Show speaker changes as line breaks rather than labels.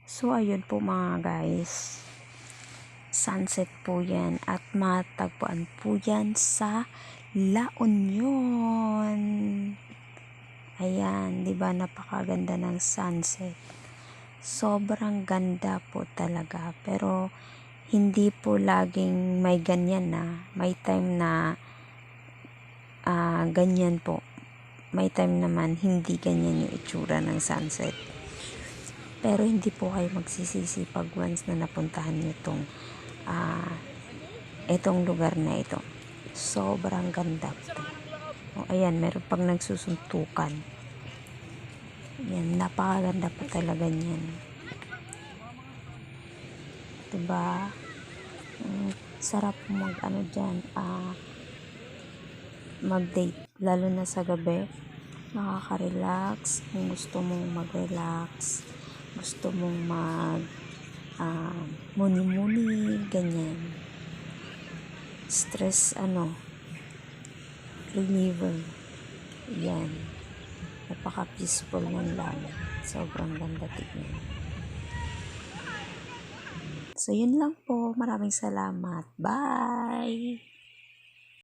So, ayun po mga guys. Sunset po yan. At matagpuan po yan sa La Union. Ayan, di ba napakaganda ng sunset. Sobrang ganda po talaga. Pero, hindi po laging may ganyan na. May time na ganyan po. May time naman hindi ganyan yung itsura ng sunset. Pero hindi po kayo magsisisi pag once na napuntahan nyo itong lugar na ito. Sobrang ganda po. O, ayan, meron pang nagsusuntukan. Yan, napakaganda po talaga niyan. Diba? Sarap dyan, mag-date. Lalo na sa gabi. Nakaka-relax. Kung gusto mong mag-relax, gusto mong muni-muni, ganyan. Stress, reliever. Yan. Napaka-peaceful ng langit. Sobrang ganda tignan. So, yun lang po. Maraming salamat. Bye!